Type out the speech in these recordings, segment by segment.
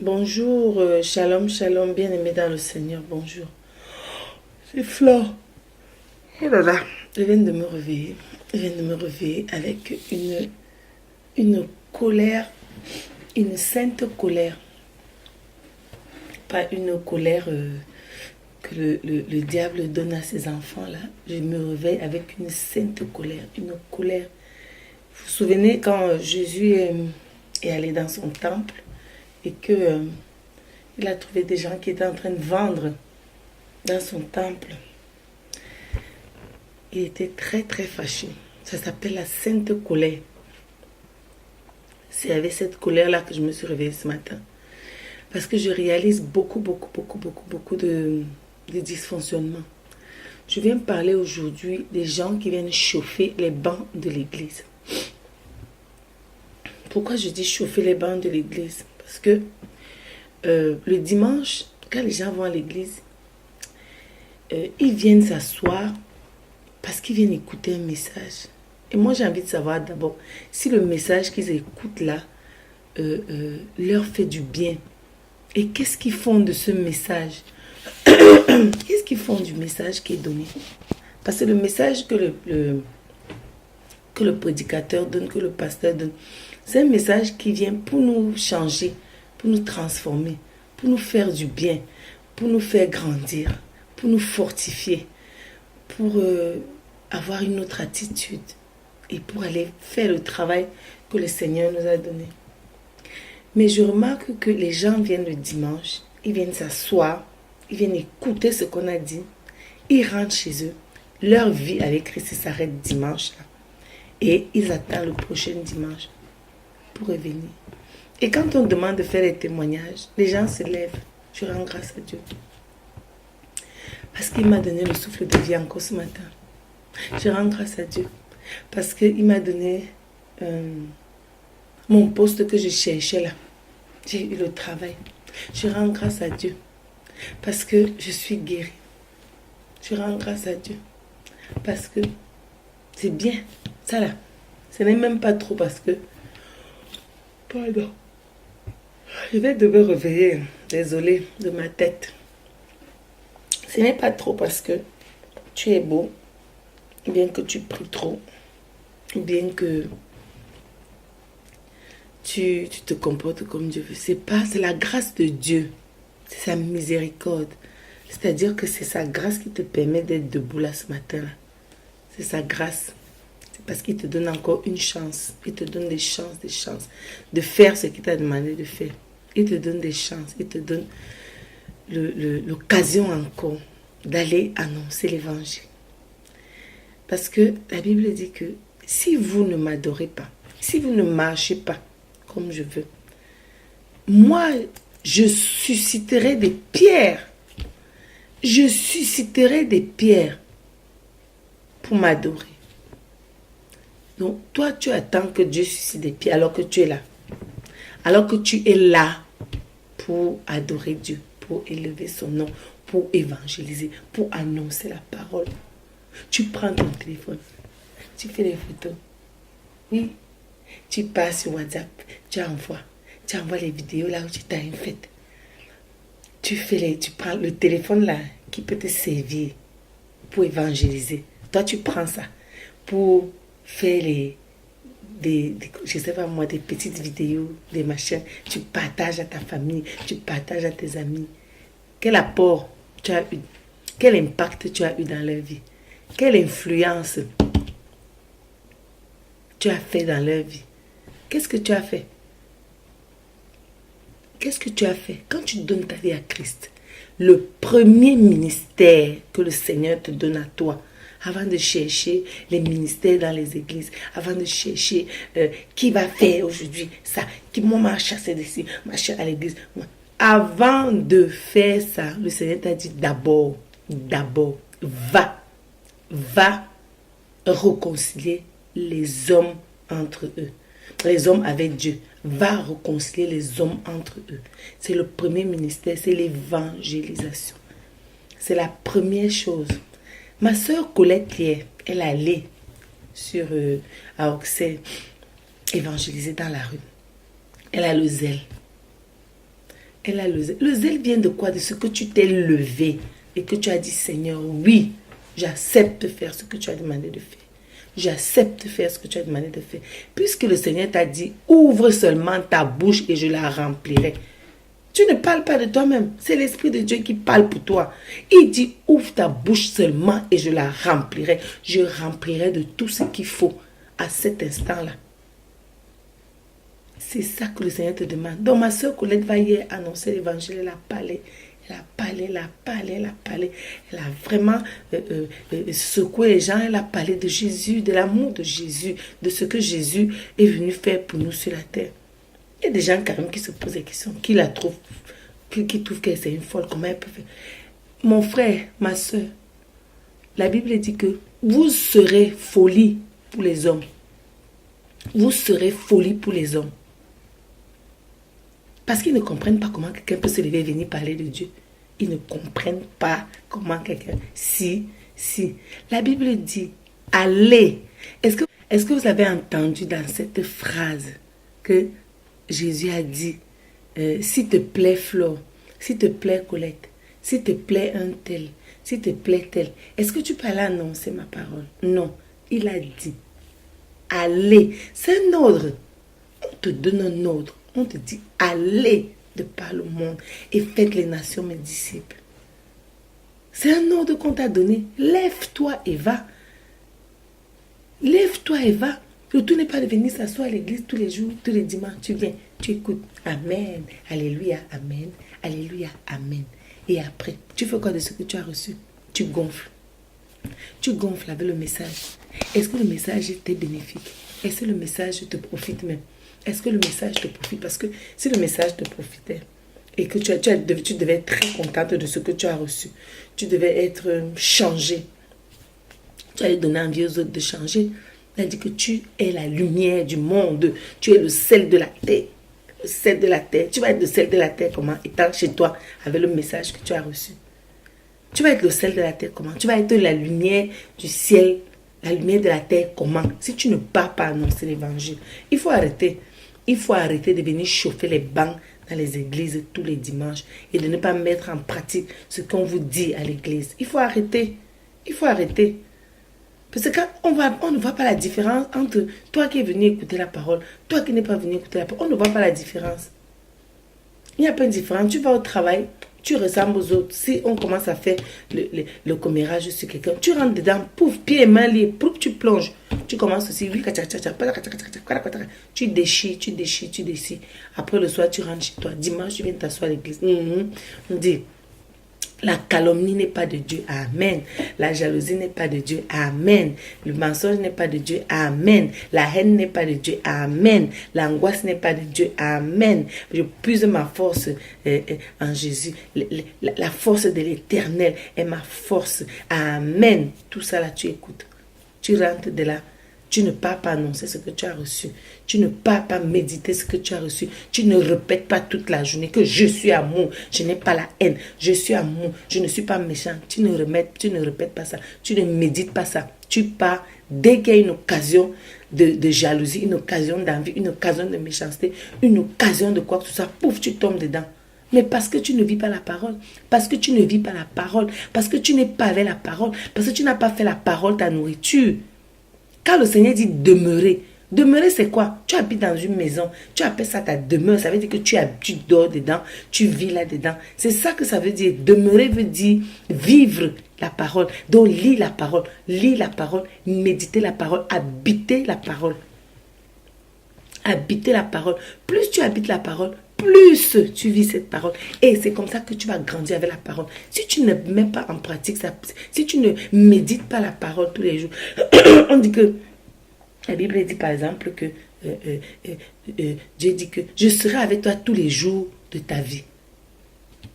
Bonjour, shalom, shalom, bien-aimé dans le Seigneur, bonjour. C'est Flore. Oh là là, je viens de me réveiller. Je viens de me réveiller avec une colère, une sainte colère. Pas une colère que le diable donne à ses enfants là. Je me réveille avec une sainte colère, une colère. Vous vous souvenez quand Jésus est allé dans son temple et que il a trouvé des gens qui étaient en train de vendre dans son temple. Il était très très fâché. Ça s'appelle la sainte colère. C'est avec cette colère-là que je me suis réveillée ce matin. Parce que je réalise beaucoup de dysfonctionnements. Je viens parler aujourd'hui des gens qui viennent chauffer les bancs de l'église. Pourquoi je dis chauffer les bancs de l'église? Parce que le dimanche, quand les gens vont à l'église, ils viennent s'asseoir parce qu'ils viennent écouter un message. Et moi, j'ai envie de savoir d'abord si le message qu'ils écoutent là leur fait du bien. Et qu'est-ce qu'ils font de ce message? Qu'est-ce qu'ils font du message qui est donné? Parce que le message que le prédicateur donne, que le pasteur donne, c'est un message qui vient pour nous changer, pour nous transformer, pour nous faire du bien, pour nous faire grandir, pour nous fortifier, pour avoir une autre attitude et pour aller faire le travail que le Seigneur nous a donné. Mais je remarque que les gens viennent le dimanche, ils viennent s'asseoir, ils viennent écouter ce qu'on a dit, ils rentrent chez eux, leur vie avec Christ s'arrête dimanche là, et ils attendent le prochain dimanche pour revenir. Et quand on demande de faire des témoignages, les gens se lèvent. Je rends grâce à Dieu. Parce qu'il m'a donné le souffle de vie encore ce matin. Je rends grâce à Dieu. Parce qu'il m'a donné mon poste que je cherchais là. J'ai eu le travail. Je rends grâce à Dieu. Parce que je suis guérie. Je rends grâce à Dieu. Parce que c'est bien. Ça là. Ce n'est même pas trop parce que... Pardon. Je vais devoir réveiller. Désolée de ma tête. Ce n'est pas trop parce que tu es beau, ou bien que tu pries trop, ou bien que tu te comportes comme Dieu veut. C'est la grâce de Dieu. C'est sa miséricorde. C'est-à-dire que c'est sa grâce qui te permet d'être debout là ce matin. C'est sa grâce. C'est parce qu'il te donne encore une chance. Il te donne des chances de faire ce qu'il t'a demandé de faire. Il te donne des chances. Il te donne l'occasion encore d'aller annoncer l'évangile. Parce que la Bible dit que si vous ne m'adorez pas, si vous ne marchez pas comme je veux, moi, je susciterai des pierres. Je susciterai des pierres pour m'adorer. Donc, toi, tu attends que Dieu suscite des pierres alors que tu es là. Alors que tu es là pour adorer Dieu, pour élever son nom, pour évangéliser, pour annoncer la parole. Tu prends ton téléphone, tu fais des photos. Oui, tu passes sur WhatsApp, tu envoies les vidéos là où tu t'as une fête. Tu prends le téléphone là qui peut te servir pour évangéliser. Toi, tu prends ça pour faire je sais pas moi, des petites vidéos, des machins. Tu partages à ta famille, tu partages à tes amis. Quel apport tu as eu? Quel impact tu as eu dans leur vie? Quelle influence tu as fait dans leur vie? Qu'est-ce que tu as fait? Qu'est-ce que tu as fait? Quand tu donnes ta vie à Christ, le premier ministère que le Seigneur te donne à toi, avant de chercher les ministères dans les églises, avant de chercher qui va faire aujourd'hui ça, qui m'a chassé d'ici, m'a chassé à l'église. Avant de faire ça, le Seigneur t'a dit d'abord, va réconcilier les hommes entre eux. Les hommes avec Dieu. Va réconcilier les hommes entre eux. C'est le premier ministère, c'est l'évangélisation. C'est la première chose. Ma soeur Colette hier, elle allait à Auxerre évangéliser dans la rue. Elle a le zèle. Elle a le zèle. Le zèle vient de quoi? De ce que tu t'es levé et que tu as dit, Seigneur, oui, j'accepte de faire ce que tu as demandé de faire. J'accepte de faire ce que tu as demandé de faire. Puisque le Seigneur t'a dit, ouvre seulement ta bouche et je la remplirai. Tu ne parles pas de toi-même. C'est l'Esprit de Dieu qui parle pour toi. Il dit, ouvre ta bouche seulement et je la remplirai. Je remplirai de tout ce qu'il faut à cet instant-là. C'est ça que le Seigneur te demande. Donc ma soeur Colette va hier annoncer l'évangile. Elle a parlé. Elle a parlé, elle a parlé, elle a parlé. Elle a vraiment secoué les gens. Elle a parlé de Jésus, de l'amour de Jésus, de ce que Jésus est venu faire pour nous sur la terre. Il y a des gens quand même qui se posent des questions, qui la trouvent, qui trouvent qu'elle c'est une folle. Comment elle peut faire? Mon frère, ma soeur, la Bible dit que vous serez folie pour les hommes. Vous serez folie pour les hommes. Parce qu'ils ne comprennent pas comment quelqu'un peut se lever et venir parler de Dieu. Ils ne comprennent pas comment quelqu'un... Si. La Bible dit, allez. Est-ce que vous avez entendu dans cette phrase que Jésus a dit, s'il te plaît Flore, s'il te plaît Colette, s'il te plaît un tel, s'il te plaît tel, est-ce que tu peux aller annoncer ma parole? Non, il a dit, allez. C'est un ordre. On te donne un ordre. On te dit, allez de par le monde et faites les nations mes disciples. C'est un ordre qu'on t'a donné. Lève-toi et va. Lève-toi et va. Le tout n'est pas de venir s'asseoir à l'église tous les jours, tous les dimanches. Tu viens, tu écoutes. Amen. Alléluia. Amen. Alléluia. Amen. Et après, tu fais quoi de ce que tu as reçu? Tu gonfles. Tu gonfles avec le message. Est-ce que le message t'est bénéfique? Est-ce que le message te profite même? Est-ce que le message te profite? Parce que si le message te profitait et que tu devais être très contente de ce que tu as reçu, tu devais être changé, tu allais donner envie aux autres de changer. Il a dit que tu es la lumière du monde, tu es le sel de la terre. Le sel de la terre. Tu vas être le sel de la terre comment? Étant chez toi avec le message que tu as reçu. Tu vas être le sel de la terre comment? Tu vas être la lumière du ciel, la lumière de la terre comment? Si tu ne pars pas annoncer l'évangile, il faut arrêter. Il faut arrêter de venir chauffer les bancs dans les églises tous les dimanches et de ne pas mettre en pratique ce qu'on vous dit à l'église. Il faut arrêter. Il faut arrêter. Parce que on ne voit pas la différence entre toi qui es venu écouter la parole, toi qui n'es pas venu écouter la parole. On ne voit pas la différence. Il n'y a pas de différence. Tu vas au travail, tu ressembles aux autres. Si on commence à faire le commérage sur quelqu'un, tu rentres dedans, pouf, pieds et mains liés, pouf, tu plonges. Tu commences aussi, tu déchires. Après le soir, tu rentres chez toi. Dimanche, tu viens t'asseoir à l'église. On dit, la calomnie n'est pas de Dieu. Amen. La jalousie n'est pas de Dieu. Amen. Le mensonge n'est pas de Dieu. Amen. La haine n'est pas de Dieu. Amen. L'angoisse n'est pas de Dieu. Amen. Je puise ma force en Jésus. La force de l'Éternel est ma force. Amen. Tout ça là, tu écoutes. Tu rentres de là. Tu ne pars pas annoncer ce que tu as reçu. Tu ne pars pas méditer ce que tu as reçu. Tu ne répètes pas toute la journée que je suis amour. Je n'ai pas la haine. Je suis amour. Je ne suis pas méchant. Tu ne répètes pas ça. Tu ne médites pas ça. Tu pars dès qu'il y a une occasion de jalousie, une occasion d'envie, une occasion de méchanceté, une occasion de quoi que ce soit. Pouf, tu tombes dedans. Mais parce que tu ne vis pas la parole. Parce que tu ne vis pas la parole. Parce que tu n'es pas avec la parole. Parce que tu n'as pas fait la parole ta nourriture. Quand le Seigneur dit demeurer, demeurer c'est quoi? Tu habites dans une maison, tu appelles ça ta demeure, ça veut dire que tu dors dedans, tu vis là-dedans. C'est ça que ça veut dire. Demeurer veut dire vivre la parole. Donc lis la parole, méditer la parole, habiter la parole. Habiter la parole. Plus tu habites la parole, plus tu vis cette parole. Et c'est comme ça que tu vas grandir avec la parole. Si tu ne mets pas en pratique ça, si tu ne médites pas la parole tous les jours, on dit que, la Bible dit par exemple que Dieu dit que je serai avec toi tous les jours de ta vie.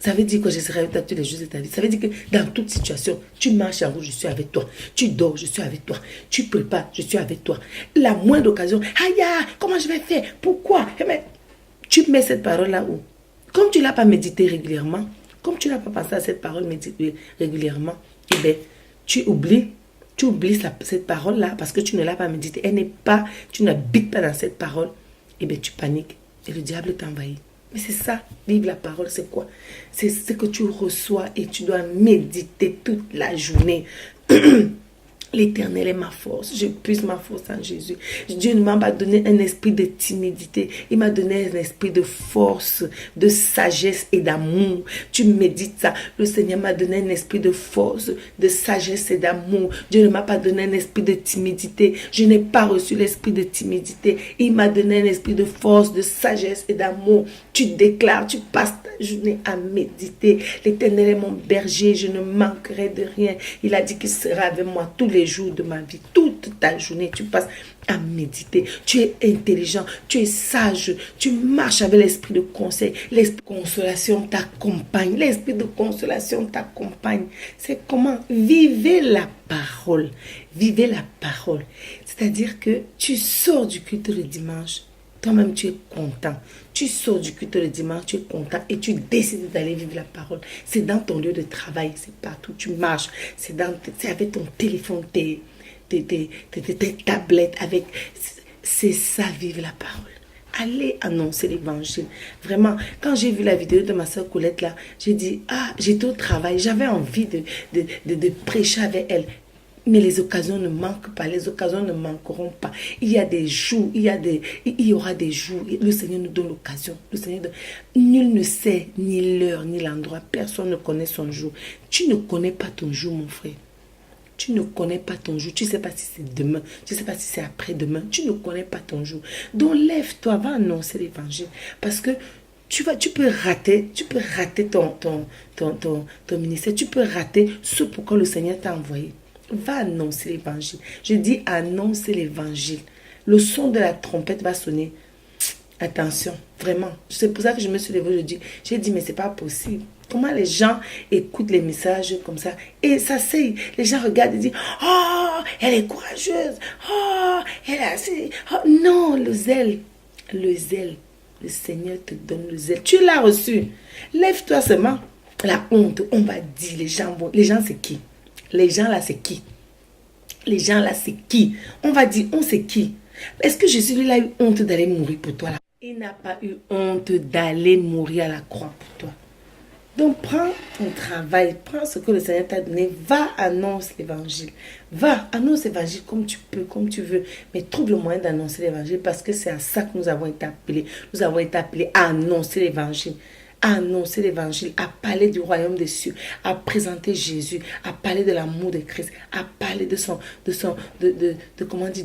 Ça veut dire que je serai avec toi tous les jours de ta vie. Ça veut dire que dans toute situation, tu marches en route, je suis avec toi. Tu dors, je suis avec toi. Tu prépares, je suis avec toi. La moindre occasion, aïe, comment je vais faire? Pourquoi? Mais tu mets cette parole-là où? Comme tu ne l'as pas médité régulièrement, comme tu n'as pas pensé à cette parole régulièrement, eh bien, tu oublies cette parole-là parce que tu ne l'as pas méditée. Elle n'est pas, tu n'habites pas dans cette parole. Eh bien, tu paniques et le diable t'envahit. Mais c'est ça, vivre la parole, c'est quoi? C'est ce que tu reçois et tu dois méditer toute la journée. L'Éternel est ma force. Je puise ma force en Jésus. Dieu ne m'a pas donné un esprit de timidité. Il m'a donné un esprit de force, de sagesse et d'amour. Tu médites ça. Le Seigneur m'a donné un esprit de force, de sagesse et d'amour. Dieu ne m'a pas donné un esprit de timidité. Je n'ai pas reçu l'esprit de timidité. Il m'a donné un esprit de force, de sagesse et d'amour. Tu déclares, tu passes ta journée à méditer. L'Éternel est mon berger. Je ne manquerai de rien. Il a dit qu'il sera avec moi tous les jours de ma vie. Toute ta journée, tu passes à méditer. Tu es intelligent, tu es sage, tu marches avec l'esprit de conseil. L'esprit de consolation t'accompagne. L'esprit de consolation t'accompagne. C'est comment? Vivez la parole. Vivez la parole. C'est-à-dire que tu sors du culte le dimanche. Toi-même, tu es content. Tu sors du culte le dimanche, tu es content et tu décides d'aller vivre la parole. C'est dans ton lieu de travail, c'est partout. Tu marches, c'est avec ton téléphone, tes tablettes. C'est ça, vivre la parole. Allez annoncer l'évangile. Vraiment, quand j'ai vu la vidéo de ma soeur Colette là, j'ai dit, j'étais au travail, j'avais envie de prêcher avec elle. Mais les occasions ne manquent pas, les occasions ne manqueront pas. Il y a des jours, il y aura des jours. Le Seigneur nous donne l'occasion. Nul ne sait ni l'heure ni l'endroit. Personne ne connaît son jour. Tu ne connais pas ton jour, mon frère. Tu ne connais pas ton jour. Tu ne sais pas si c'est demain. Tu ne sais pas si c'est après-demain. Tu ne connais pas ton jour. Donc lève-toi, va annoncer l'évangile. Parce que tu peux rater ton ministère. Tu peux rater ce pourquoi le Seigneur t'a envoyé. Va annoncer l'évangile. Je dis annoncer l'évangile. Le son de la trompette va sonner. Attention, vraiment. C'est pour ça que je me suis levée. J'ai dit, mais c'est pas possible. Comment les gens écoutent les messages comme ça et ça c'est, les gens regardent et disent, oh, elle est courageuse. Oh, elle est assez. Oh, non, le zèle. Le zèle. Le Seigneur te donne le zèle. Tu l'as reçu. Lève-toi seulement. La honte, on va dire, les gens c'est qui? Les gens là, c'est qui? Les gens là, c'est qui? On va dire, on sait qui? Est-ce que Jésus, lui, a eu honte d'aller mourir pour toi là? Il n'a pas eu honte d'aller mourir à la croix pour toi. Donc, prends ton travail, prends ce que le Seigneur t'a donné, va annoncer l'évangile. Va, annonce l'évangile comme tu peux, comme tu veux. Mais trouve le moyen d'annoncer l'évangile parce que c'est à ça que nous avons été appelés. Nous avons été appelés à annoncer l'évangile. À annoncer l'évangile, à parler du royaume des cieux, à présenter Jésus, à parler de l'amour de Christ, à parler de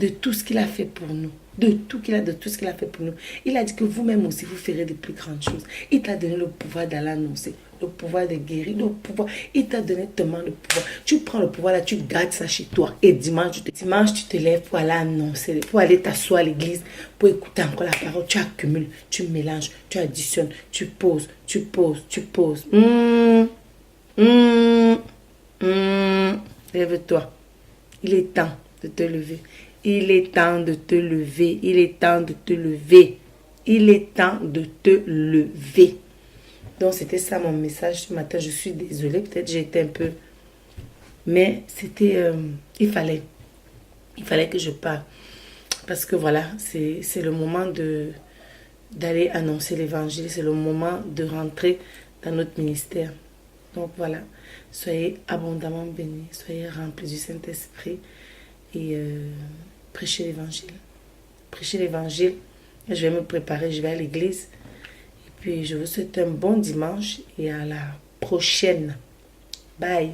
tout ce qu'il a fait pour nous. De tout ce qu'il a fait pour nous. Il a dit que vous-même aussi, vous ferez de plus grandes choses. Il t'a donné le pouvoir d'aller annoncer, le pouvoir de guérir, le pouvoir. Il t'a donné tellement de pouvoir. Tu prends le pouvoir là, tu gardes ça chez toi. Et dimanche, tu te lèves pour aller annoncer, pour aller t'asseoir à l'église, pour écouter encore la parole. Tu accumules, tu mélanges, tu additionnes, tu poses. Lève-toi. Il est temps de te lever. Il est temps de te lever. Il est temps de te lever. Il est temps de te lever. Donc, c'était ça mon message ce matin. Je suis désolée. Peut-être j'ai été un peu... Mais c'était... il fallait que je parle. Parce que voilà, c'est le moment d'aller annoncer l'évangile. C'est le moment de rentrer dans notre ministère. Donc, voilà. Soyez abondamment bénis. Soyez remplis du Saint-Esprit. Et... prêcher l'évangile. Prêcher l'évangile. Je vais me préparer, je vais à l'église. Et puis, je vous souhaite un bon dimanche et à la prochaine. Bye.